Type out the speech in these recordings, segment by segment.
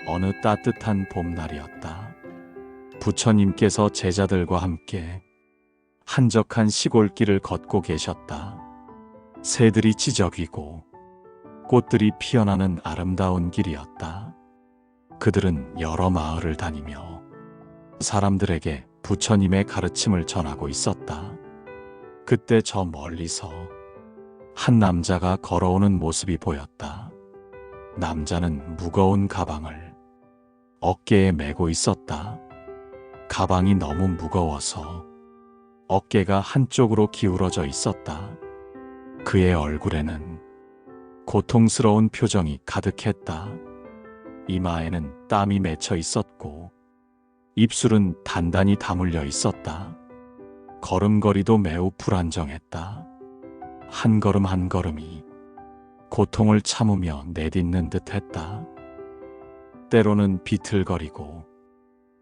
어느 따뜻한 봄날이었다. 부처님께서 제자들과 함께 한적한 시골길을 걷고 계셨다. 새들이 지저귀고 꽃들이 피어나는 아름다운 길이었다. 그들은 여러 마을을 다니며 사람들에게 부처님의 가르침을 전하고 있었다. 그때 저 멀리서 한 남자가 걸어오는 모습이 보였다. 남자는 무거운 가방을 어깨에 메고 있었다. 가방이 너무 무거워서 어깨가 한쪽으로 기울어져 있었다. 그의 얼굴에는 고통스러운 표정이 가득했다. 이마에는 땀이 맺혀 있었고 입술은 단단히 다물려 있었다. 걸음걸이도 매우 불안정했다. 한 걸음 한 걸음이 고통을 참으며 내딛는 듯했다. 때로는 비틀거리고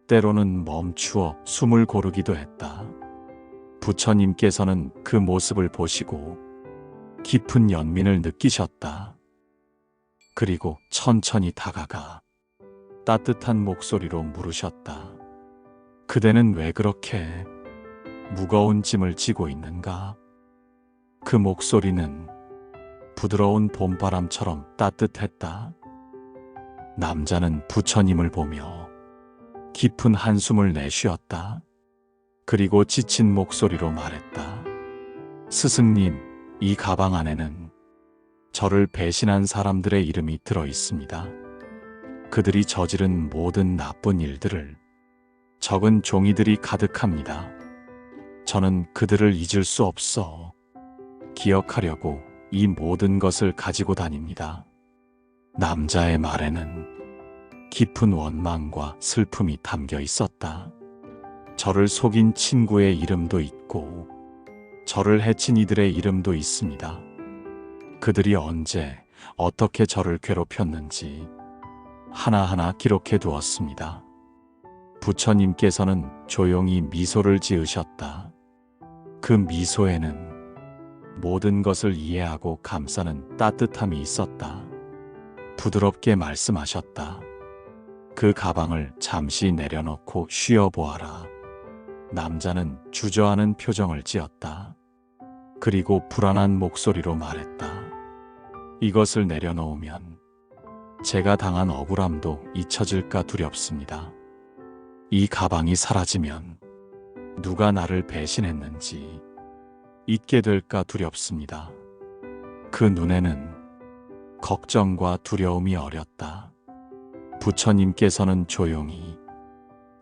때로는 멈추어 숨을 고르기도 했다. 부처님께서는 그 모습을 보시고 깊은 연민을 느끼셨다. 그리고 천천히 다가가 따뜻한 목소리로 물으셨다. 그대는 왜 그렇게 무거운 짐을 지고 있는가? 그 목소리는 부드러운 봄바람처럼 따뜻했다. 남자는 부처님을 보며 깊은 한숨을 내쉬었다. 그리고 지친 목소리로 말했다. 스승님, 이 가방 안에는 저를 배신한 사람들의 이름이 들어 있습니다. 그들이 저지른 모든 나쁜 일들을 적은 종이들이 가득합니다. 저는 그들을 잊을 수 없어 기억하려고 이 모든 것을 가지고 다닙니다. 남자의 말에는 깊은 원망과 슬픔이 담겨 있었다. 저를 속인 친구의 이름도 있고 저를 해친 이들의 이름도 있습니다. 그들이 언제 어떻게 저를 괴롭혔는지 하나하나 기록해 두었습니다. 부처님께서는 조용히 미소를 지으셨다. 그 미소에는 모든 것을 이해하고 감싸는 따뜻함이 있었다. 부드럽게 말씀하셨다. 그 가방을 잠시 내려놓고 쉬어보아라. 남자는 주저하는 표정을 지었다. 그리고 불안한 목소리로 말했다. 이것을 내려놓으면 제가 당한 억울함도 잊혀질까 두렵습니다. 이 가방이 사라지면 누가 나를 배신했는지 잊게 될까 두렵습니다. 그 눈에는 걱정과 두려움이 어렸다. 부처님께서는 조용히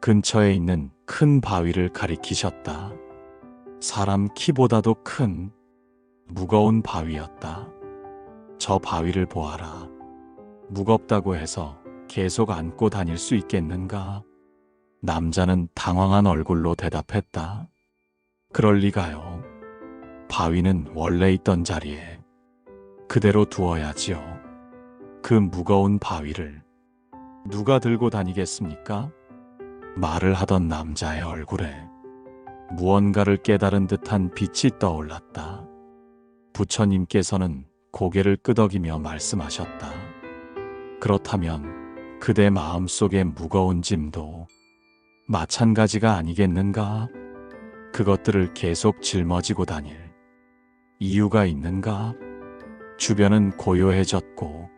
근처에 있는 큰 바위를 가리키셨다. 사람 키보다도 큰 무거운 바위였다. 저 바위를 보아라. 무겁다고 해서 계속 안고 다닐 수 있겠는가? 남자는 당황한 얼굴로 대답했다. 그럴 리가요. 바위는 원래 있던 자리에 그대로 두어야지요. 그 무거운 바위를 누가 들고 다니겠습니까? 말을 하던 남자의 얼굴에 무언가를 깨달은 듯한 빛이 떠올랐다. 부처님께서는 고개를 끄덕이며 말씀하셨다. 그렇다면 그대 마음속의 무거운 짐도 마찬가지가 아니겠는가? 그것들을 계속 짊어지고 다닐 이유가 있는가? 주변은 고요해졌고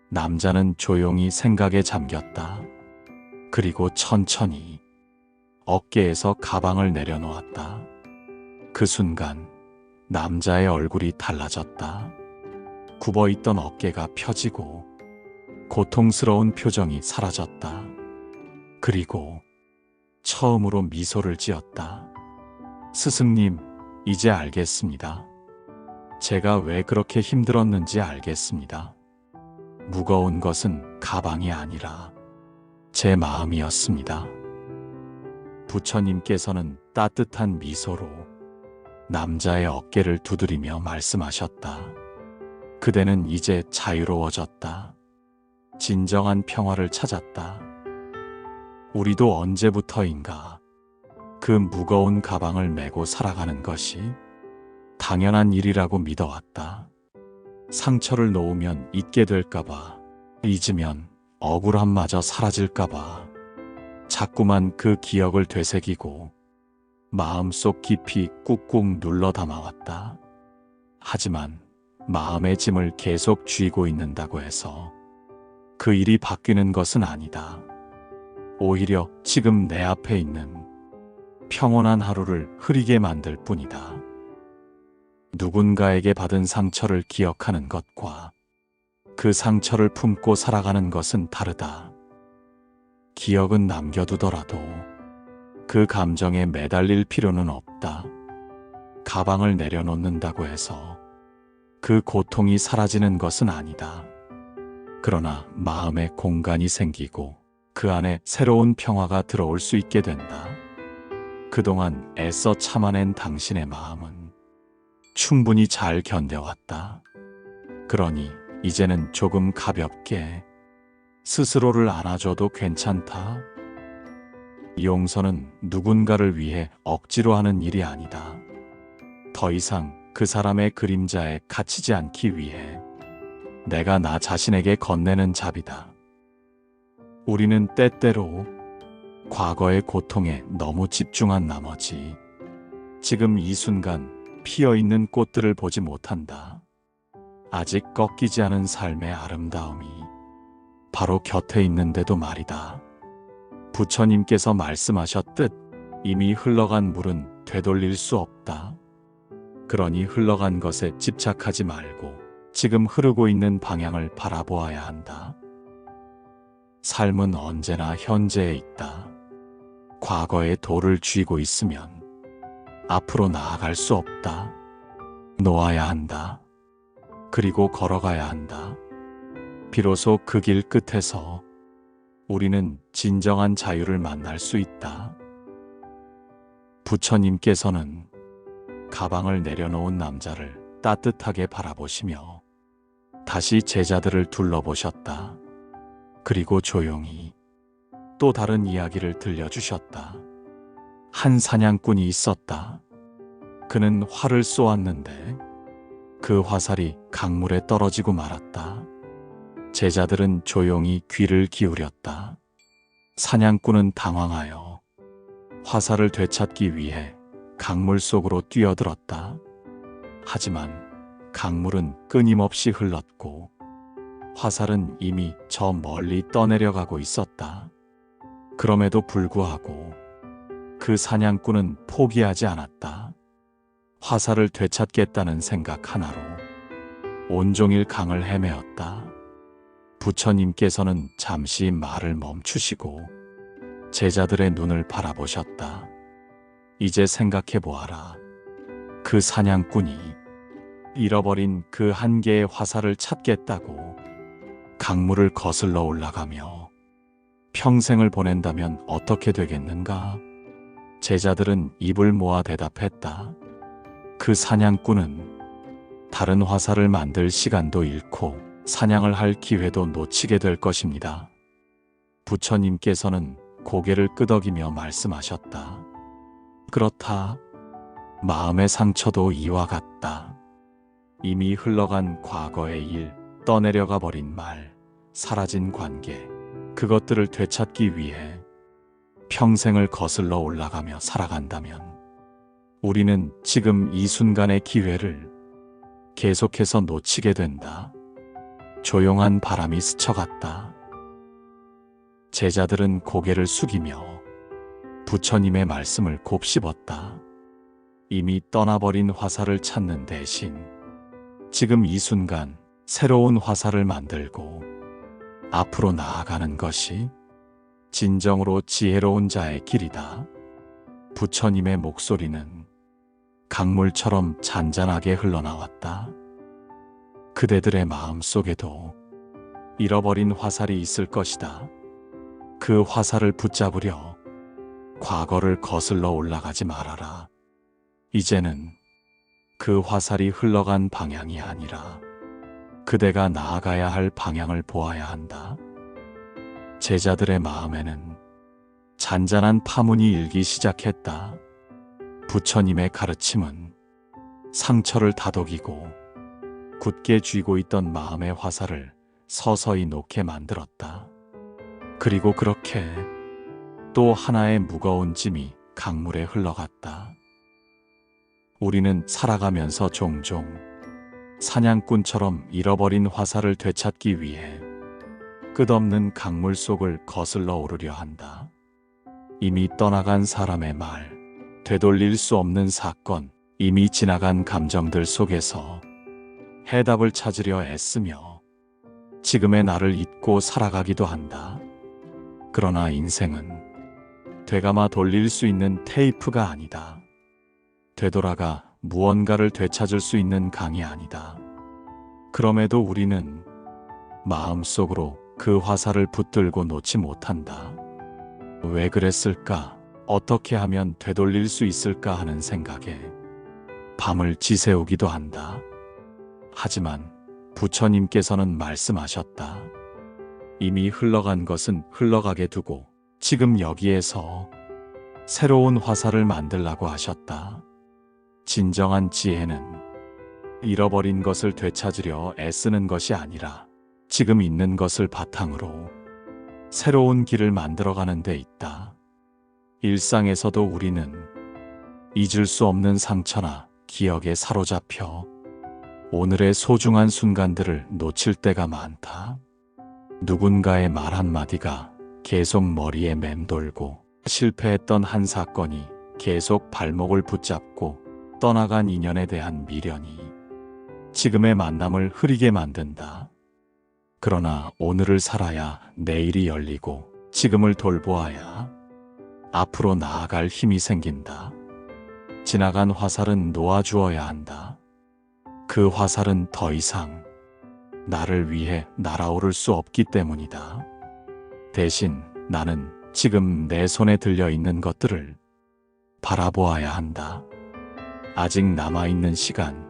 남자는 조용히 생각에 잠겼다. 그리고 천천히 어깨에서 가방을 내려놓았다. 그 순간 남자의 얼굴이 달라졌다. 굽어있던 어깨가 펴지고 고통스러운 표정이 사라졌다. 그리고 처음으로 미소를 지었다. 스승님, 이제 알겠습니다. 제가 왜 그렇게 힘들었는지 알겠습니다. 무거운 것은 가방이 아니라 제 마음이었습니다. 부처님께서는 따뜻한 미소로 남자의 어깨를 두드리며 말씀하셨다. 그대는 이제 자유로워졌다. 진정한 평화를 찾았다. 우리도 언제부터인가 그 무거운 가방을 메고 살아가는 것이 당연한 일이라고 믿어왔다. 상처를 놓으면 잊게 될까봐, 잊으면 억울함마저 사라질까봐 자꾸만 그 기억을 되새기고 마음속 깊이 꾹꾹 눌러 담아왔다. 하지만 마음의 짐을 계속 쥐고 있는다고 해서 그 일이 바뀌는 것은 아니다. 오히려 지금 내 앞에 있는 평온한 하루를 흐리게 만들 뿐이다. 누군가에게 받은 상처를 기억하는 것과 그 상처를 품고 살아가는 것은 다르다. 기억은 남겨두더라도 그 감정에 매달릴 필요는 없다. 가방을 내려놓는다고 해서 그 고통이 사라지는 것은 아니다. 그러나 마음에 공간이 생기고 그 안에 새로운 평화가 들어올 수 있게 된다. 그동안 애써 참아낸 당신의 마음은 충분히 잘 견뎌왔다. 그러니 이제는 조금 가볍게 스스로를 안아줘도 괜찮다. 용서는 누군가를 위해 억지로 하는 일이 아니다. 더 이상 그 사람의 그림자에 갇히지 않기 위해 내가 나 자신에게 건네는 잡이다. 우리는 때때로 과거의 고통에 너무 집중한 나머지 지금 이 순간 피어있는 꽃들을 보지 못한다. 아직 꺾이지 않은 삶의 아름다움이 바로 곁에 있는데도 말이다. 부처님께서 말씀하셨듯 이미 흘러간 물은 되돌릴 수 없다. 그러니 흘러간 것에 집착하지 말고 지금 흐르고 있는 방향을 바라보아야 한다. 삶은 언제나 현재에 있다. 과거의 돌을 쥐고 있으면 앞으로 나아갈 수 없다. 놓아야 한다. 그리고 걸어가야 한다. 비로소 그 길 끝에서 우리는 진정한 자유를 만날 수 있다. 부처님께서는 가방을 내려놓은 남자를 따뜻하게 바라보시며 다시 제자들을 둘러보셨다. 그리고 조용히 또 다른 이야기를 들려주셨다. 한 사냥꾼이 있었다. 그는 활을 쏘았는데 그 화살이 강물에 떨어지고 말았다. 제자들은 조용히 귀를 기울였다. 사냥꾼은 당황하여 화살을 되찾기 위해 강물 속으로 뛰어들었다. 하지만 강물은 끊임없이 흘렀고 화살은 이미 저 멀리 떠내려가고 있었다. 그럼에도 불구하고 그 사냥꾼은 포기하지 않았다. 화살을 되찾겠다는 생각 하나로 온종일 강을 헤매었다. 부처님께서는 잠시 말을 멈추시고 제자들의 눈을 바라보셨다. 이제 생각해 보아라. 그 사냥꾼이 잃어버린 그 한 개의 화살을 찾겠다고 강물을 거슬러 올라가며 평생을 보낸다면 어떻게 되겠는가? 제자들은 입을 모아 대답했다. 그 사냥꾼은 다른 화살을 만들 시간도 잃고 사냥을 할 기회도 놓치게 될 것입니다. 부처님께서는 고개를 끄덕이며 말씀하셨다. 그렇다. 마음의 상처도 이와 같다. 이미 흘러간 과거의 일, 떠내려가 버린 말, 사라진 관계, 그것들을 되찾기 위해 평생을 거슬러 올라가며 살아간다면 우리는 지금 이 순간의 기회를 계속해서 놓치게 된다. 조용한 바람이 스쳐갔다. 제자들은 고개를 숙이며 부처님의 말씀을 곱씹었다. 이미 떠나버린 화살을 찾는 대신 지금 이 순간 새로운 화살을 만들고 앞으로 나아가는 것이 진정으로 지혜로운 자의 길이다. 부처님의 목소리는 강물처럼 잔잔하게 흘러나왔다. 그대들의 마음 속에도 잃어버린 화살이 있을 것이다. 그 화살을 붙잡으려 과거를 거슬러 올라가지 말아라. 이제는 그 화살이 흘러간 방향이 아니라 그대가 나아가야 할 방향을 보아야 한다. 제자들의 마음에는 잔잔한 파문이 일기 시작했다. 부처님의 가르침은 상처를 다독이고 굳게 쥐고 있던 마음의 화살을 서서히 놓게 만들었다. 그리고 그렇게 또 하나의 무거운 짐이 강물에 흘러갔다. 우리는 살아가면서 종종 사냥꾼처럼 잃어버린 화살을 되찾기 위해 끝없는 강물 속을 거슬러 오르려 한다. 이미 떠나간 사람의 말, 되돌릴 수 없는 사건, 이미 지나간 감정들 속에서 해답을 찾으려 애쓰며 지금의 나를 잊고 살아가기도 한다. 그러나 인생은 되감아 돌릴 수 있는 테이프가 아니다. 되돌아가 무언가를 되찾을 수 있는 강이 아니다. 그럼에도 우리는 마음속으로 그 화살을 붙들고 놓지 못한다. 왜 그랬을까? 어떻게 하면 되돌릴 수 있을까 하는 생각에 밤을 지새우기도 한다. 하지만 부처님께서는 말씀하셨다. 이미 흘러간 것은 흘러가게 두고 지금 여기에서 새로운 화살을 만들라고 하셨다. 진정한 지혜는 잃어버린 것을 되찾으려 애쓰는 것이 아니라 지금 있는 것을 바탕으로 새로운 길을 만들어가는 데 있다. 일상에서도 우리는 잊을 수 없는 상처나 기억에 사로잡혀 오늘의 소중한 순간들을 놓칠 때가 많다. 누군가의 말 한마디가 계속 머리에 맴돌고 실패했던 한 사건이 계속 발목을 붙잡고 떠나간 인연에 대한 미련이 지금의 만남을 흐리게 만든다. 그러나 오늘을 살아야 내일이 열리고 지금을 돌보아야 앞으로 나아갈 힘이 생긴다. 지나간 화살은 놓아주어야 한다. 그 화살은 더 이상 나를 위해 날아오를 수 없기 때문이다. 대신 나는 지금 내 손에 들려있는 것들을 바라보아야 한다. 아직 남아있는 시간,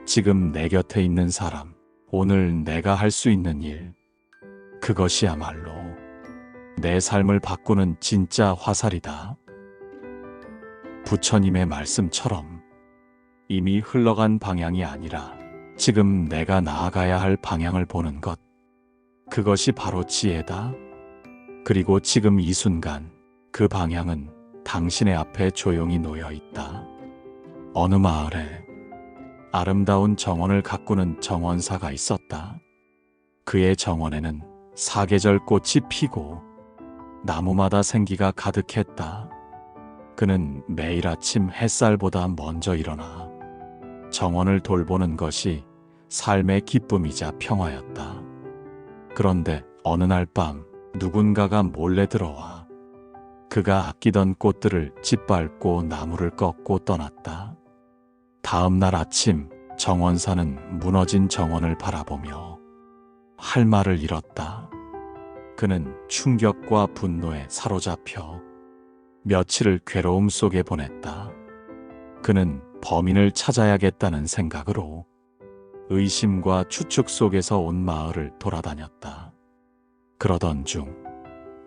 지금 내 곁에 있는 사람, 오늘 내가 할 수 있는 일, 그것이야말로 내 삶을 바꾸는 진짜 화살이다. 부처님의 말씀처럼 이미 흘러간 방향이 아니라 지금 내가 나아가야 할 방향을 보는 것, 그것이 바로 지혜다. 그리고 지금 이 순간 그 방향은 당신의 앞에 조용히 놓여 있다. 어느 마을에 아름다운 정원을 가꾸는 정원사가 있었다. 그의 정원에는 사계절 꽃이 피고 나무마다 생기가 가득했다. 그는 매일 아침 햇살보다 먼저 일어나 정원을 돌보는 것이 삶의 기쁨이자 평화였다. 그런데 어느 날 밤 누군가가 몰래 들어와 그가 아끼던 꽃들을 짓밟고 나무를 꺾고 떠났다. 다음 날 아침 정원사는 무너진 정원을 바라보며 할 말을 잃었다. 그는 충격과 분노에 사로잡혀 며칠을 괴로움 속에 보냈다. 그는 범인을 찾아야겠다는 생각으로 의심과 추측 속에서 온 마을을 돌아다녔다. 그러던 중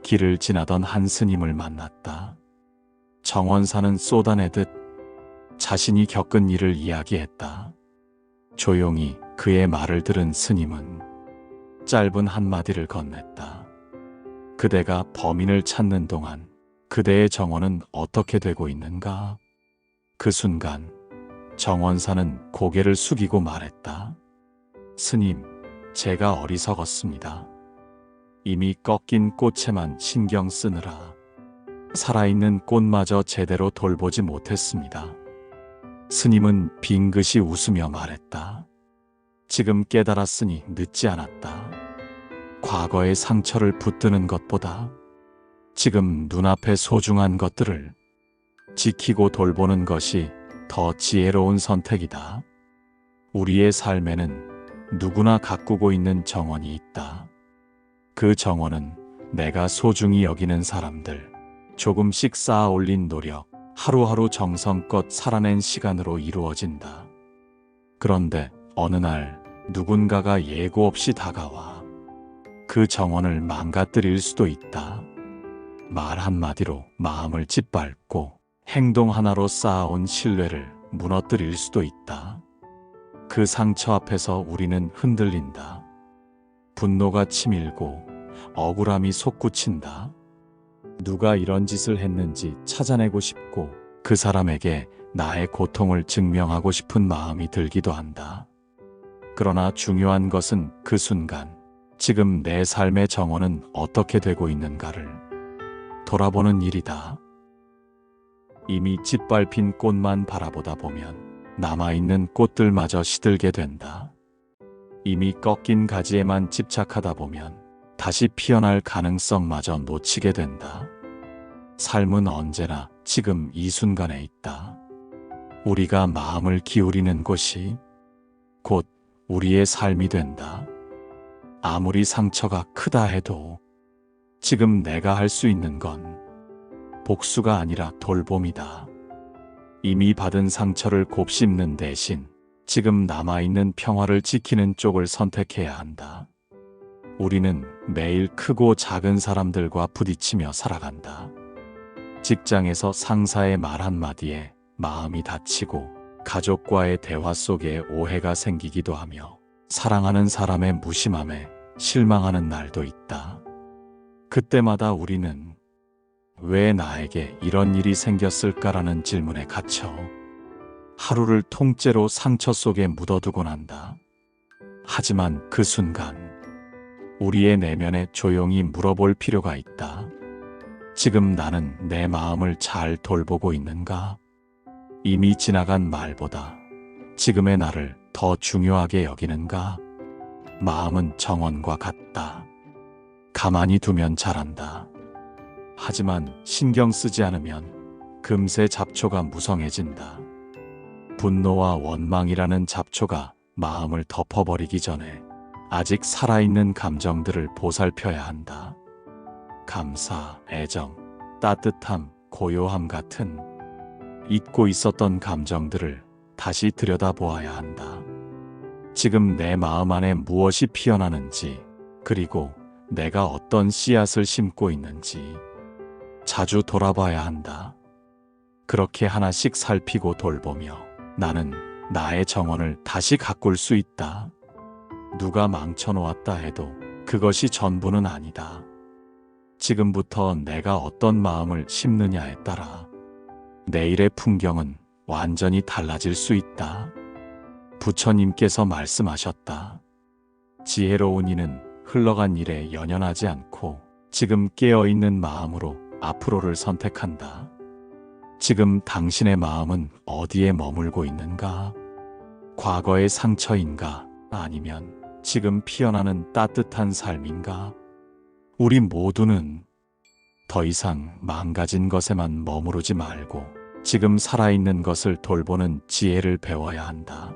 길을 지나던 한 스님을 만났다. 정원사는 쏟아내듯 자신이 겪은 일을 이야기했다. 조용히 그의 말을 들은 스님은 짧은 한마디를 건넸다. 그대가 범인을 찾는 동안 그대의 정원은 어떻게 되고 있는가? 그 순간 정원사는 고개를 숙이고 말했다. 스님, 제가 어리석었습니다. 이미 꺾인 꽃에만 신경 쓰느라 살아있는 꽃마저 제대로 돌보지 못했습니다. 스님은 빙긋이 웃으며 말했다. 지금 깨달았으니 늦지 않았다. 과거의 상처를 붙드는 것보다 지금 눈앞의 소중한 것들을 지키고 돌보는 것이 더 지혜로운 선택이다. 우리의 삶에는 누구나 가꾸고 있는 정원이 있다. 그 정원은 내가 소중히 여기는 사람들, 조금씩 쌓아 올린 노력, 하루하루 정성껏 살아낸 시간으로 이루어진다. 그런데 어느 날 누군가가 예고 없이 다가와 그 정원을 망가뜨릴 수도 있다. 말 한마디로 마음을 짓밟고 행동 하나로 쌓아온 신뢰를 무너뜨릴 수도 있다. 그 상처 앞에서 우리는 흔들린다. 분노가 치밀고 억울함이 솟구친다. 누가 이런 짓을 했는지 찾아내고 싶고 그 사람에게 나의 고통을 증명하고 싶은 마음이 들기도 한다. 그러나 중요한 것은 그 순간, 지금 내 삶의 정원은 어떻게 되고 있는가를 돌아보는 일이다. 이미 짓밟힌 꽃만 바라보다 보면 남아있는 꽃들마저 시들게 된다. 이미 꺾인 가지에만 집착하다 보면 다시 피어날 가능성마저 놓치게 된다. 삶은 언제나 지금 이 순간에 있다. 우리가 마음을 기울이는 곳이 곧 우리의 삶이 된다. 아무리 상처가 크다 해도 지금 내가 할 수 있는 건 복수가 아니라 돌봄이다. 이미 받은 상처를 곱씹는 대신 지금 남아있는 평화를 지키는 쪽을 선택해야 한다. 우리는 매일 크고 작은 사람들과 부딪히며 살아간다. 직장에서 상사의 말 한마디에 마음이 다치고 가족과의 대화 속에 오해가 생기기도 하며 사랑하는 사람의 무심함에 실망하는 날도 있다. 그때마다 우리는 왜 나에게 이런 일이 생겼을까라는 질문에 갇혀 하루를 통째로 상처 속에 묻어두곤 한다. 하지만 그 순간 우리의 내면에 조용히 물어볼 필요가 있다. 지금 나는 내 마음을 잘 돌보고 있는가? 이미 지나간 말보다 지금의 나를 더 중요하게 여기는가? 마음은 정원과 같다. 가만히 두면 자란다. 하지만 신경 쓰지 않으면 금세 잡초가 무성해진다. 분노와 원망이라는 잡초가 마음을 덮어버리기 전에 아직 살아있는 감정들을 보살펴야 한다. 감사, 애정, 따뜻함, 고요함 같은 잊고 있었던 감정들을 다시 들여다보아야 한다. 지금 내 마음 안에 무엇이 피어나는지, 그리고 내가 어떤 씨앗을 심고 있는지 자주 돌아봐야 한다. 그렇게 하나씩 살피고 돌보며 나는 나의 정원을 다시 가꿀 수 있다. 누가 망쳐놓았다 해도 그것이 전부는 아니다. 지금부터 내가 어떤 마음을 심느냐에 따라 내일의 풍경은 완전히 달라질 수 있다. 부처님께서 말씀하셨다. 지혜로운 이는 흘러간 일에 연연하지 않고 지금 깨어있는 마음으로 앞으로를 선택한다. 지금 당신의 마음은 어디에 머물고 있는가? 과거의 상처인가? 아니면 지금 피어나는 따뜻한 삶인가? 우리 모두는 더 이상 망가진 것에만 머무르지 말고 지금 살아있는 것을 돌보는 지혜를 배워야 한다.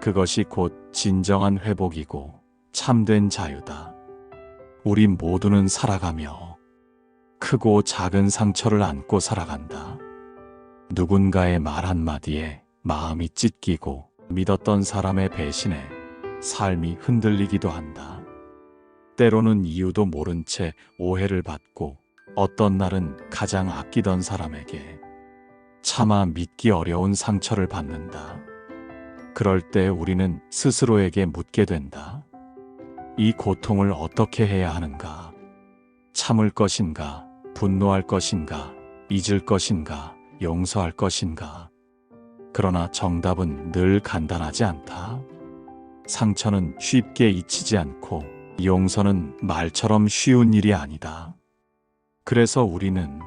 그것이 곧 진정한 회복이고 참된 자유다. 우리 모두는 살아가며 크고 작은 상처를 안고 살아간다. 누군가의 말 한마디에 마음이 찢기고 믿었던 사람의 배신에 삶이 흔들리기도 한다. 때로는 이유도 모른 채 오해를 받고 어떤 날은 가장 아끼던 사람에게 차마 믿기 어려운 상처를 받는다. 그럴 때 우리는 스스로에게 묻게 된다. 이 고통을 어떻게 해야 하는가? 참을 것인가? 분노할 것인가? 잊을 것인가? 용서할 것인가? 그러나 정답은 늘 간단하지 않다. 상처는 쉽게 잊히지 않고 용서는 말처럼 쉬운 일이 아니다. 그래서 우리는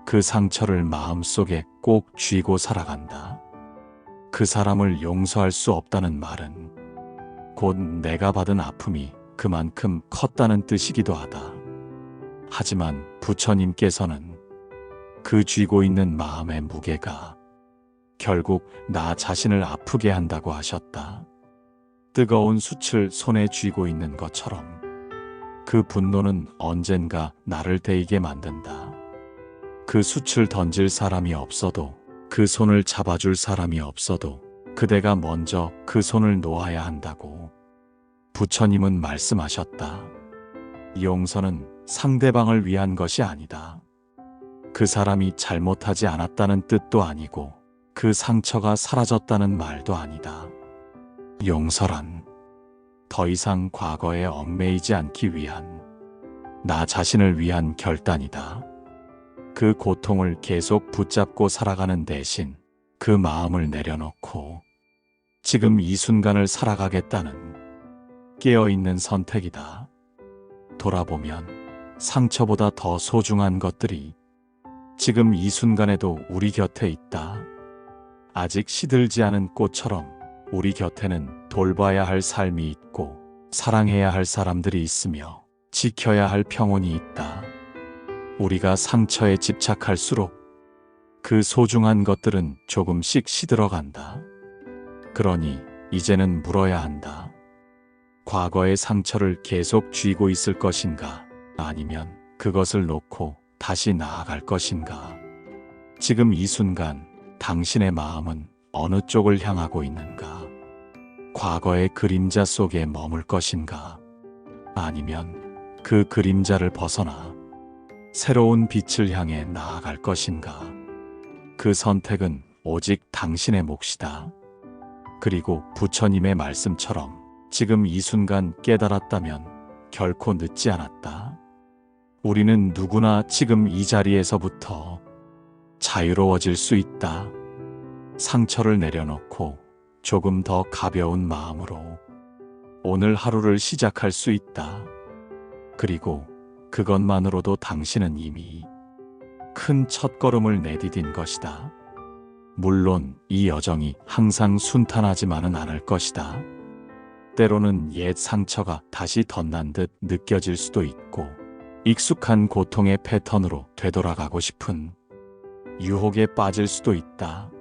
그 상처를 마음속에 꼭 쥐고 살아간다. 그 사람을 용서할 수 없다는 말은 곧 내가 받은 아픔이 그만큼 컸다는 뜻이기도 하다. 하지만 부처님께서는 그 쥐고 있는 마음의 무게가 결국 나 자신을 아프게 한다고 하셨다. 뜨거운 숯을 손에 쥐고 있는 것처럼 그 분노는 언젠가 나를 데이게 만든다. 그 숯을 던질 사람이 없어도, 그 손을 잡아줄 사람이 없어도 그대가 먼저 그 손을 놓아야 한다고 부처님은 말씀하셨다. 용서는 상대방을 위한 것이 아니다. 그 사람이 잘못하지 않았다는 뜻도 아니고 그 상처가 사라졌다는 말도 아니다. 용서란 더 이상 과거에 얽매이지 않기 위한 나 자신을 위한 결단이다. 그 고통을 계속 붙잡고 살아가는 대신 그 마음을 내려놓고 지금 이 순간을 살아가겠다는 깨어있는 선택이다. 돌아보면 상처보다 더 소중한 것들이 지금 이 순간에도 우리 곁에 있다. 아직 시들지 않은 꽃처럼 우리 곁에는 돌봐야 할 삶이 있고 사랑해야 할 사람들이 있으며 지켜야 할 평온이 있다. 우리가 상처에 집착할수록 그 소중한 것들은 조금씩 시들어간다. 그러니 이제는 물어야 한다. 과거의 상처를 계속 쥐고 있을 것인가? 아니면 그것을 놓고 다시 나아갈 것인가? 지금 이 순간 당신의 마음은 어느 쪽을 향하고 있는가? 과거의 그림자 속에 머물 것인가? 아니면 그 그림자를 벗어나 새로운 빛을 향해 나아갈 것인가? 그 선택은 오직 당신의 몫이다. 그리고 부처님의 말씀처럼 지금 이 순간 깨달았다면 결코 늦지 않았다. 우리는 누구나 지금 이 자리에서부터 자유로워질 수 있다. 상처를 내려놓고 조금 더 가벼운 마음으로 오늘 하루를 시작할 수 있다. 그리고 그것만으로도 당신은 이미 큰 첫걸음을 내디딘 것이다. 물론 이 여정이 항상 순탄하지만은 않을 것이다. 때로는 옛 상처가 다시 덧난 듯 느껴질 수도 있고 익숙한 고통의 패턴으로 되돌아가고 싶은 유혹에 빠질 수도 있다.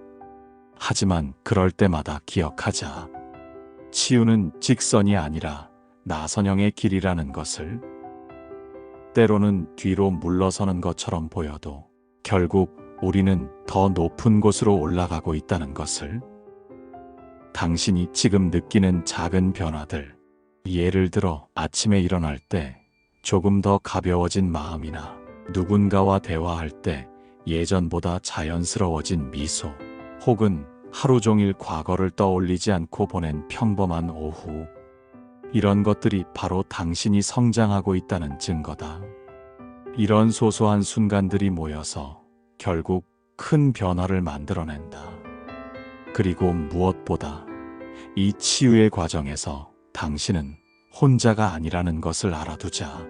하지만 그럴 때마다 기억하자. 치유는 직선이 아니라 나선형의 길이라는 것을. 때로는 뒤로 물러서는 것처럼 보여도 결국 우리는 더 높은 곳으로 올라가고 있다는 것을. 당신이 지금 느끼는 작은 변화들, 예를 들어 아침에 일어날 때 조금 더 가벼워진 마음이나 누군가와 대화할 때 예전보다 자연스러워진 미소, 혹은 하루 종일 과거를 떠올리지 않고 보낸 평범한 오후, 이런 것들이 바로 당신이 성장하고 있다는 증거다. 이런 소소한 순간들이 모여서 결국 큰 변화를 만들어낸다. 그리고 무엇보다 이 치유의 과정에서 당신은 혼자가 아니라는 것을 알아두자.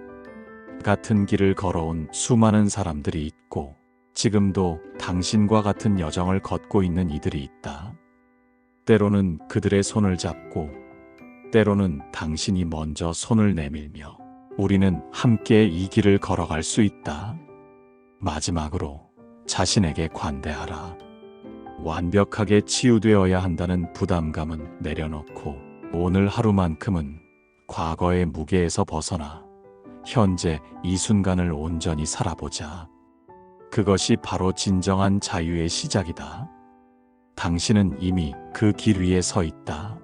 같은 길을 걸어온 수많은 사람들이 있고 지금도 당신과 같은 여정을 걷고 있는 이들이 있다. 때로는 그들의 손을 잡고 때로는 당신이 먼저 손을 내밀며 우리는 함께 이 길을 걸어갈 수 있다. 마지막으로 자신에게 관대하라. 완벽하게 치유되어야 한다는 부담감은 내려놓고 오늘 하루만큼은 과거의 무게에서 벗어나 현재 이 순간을 온전히 살아보자. 그것이 바로 진정한 자유의 시작이다. 당신은 이미 그 길 위에 서 있다.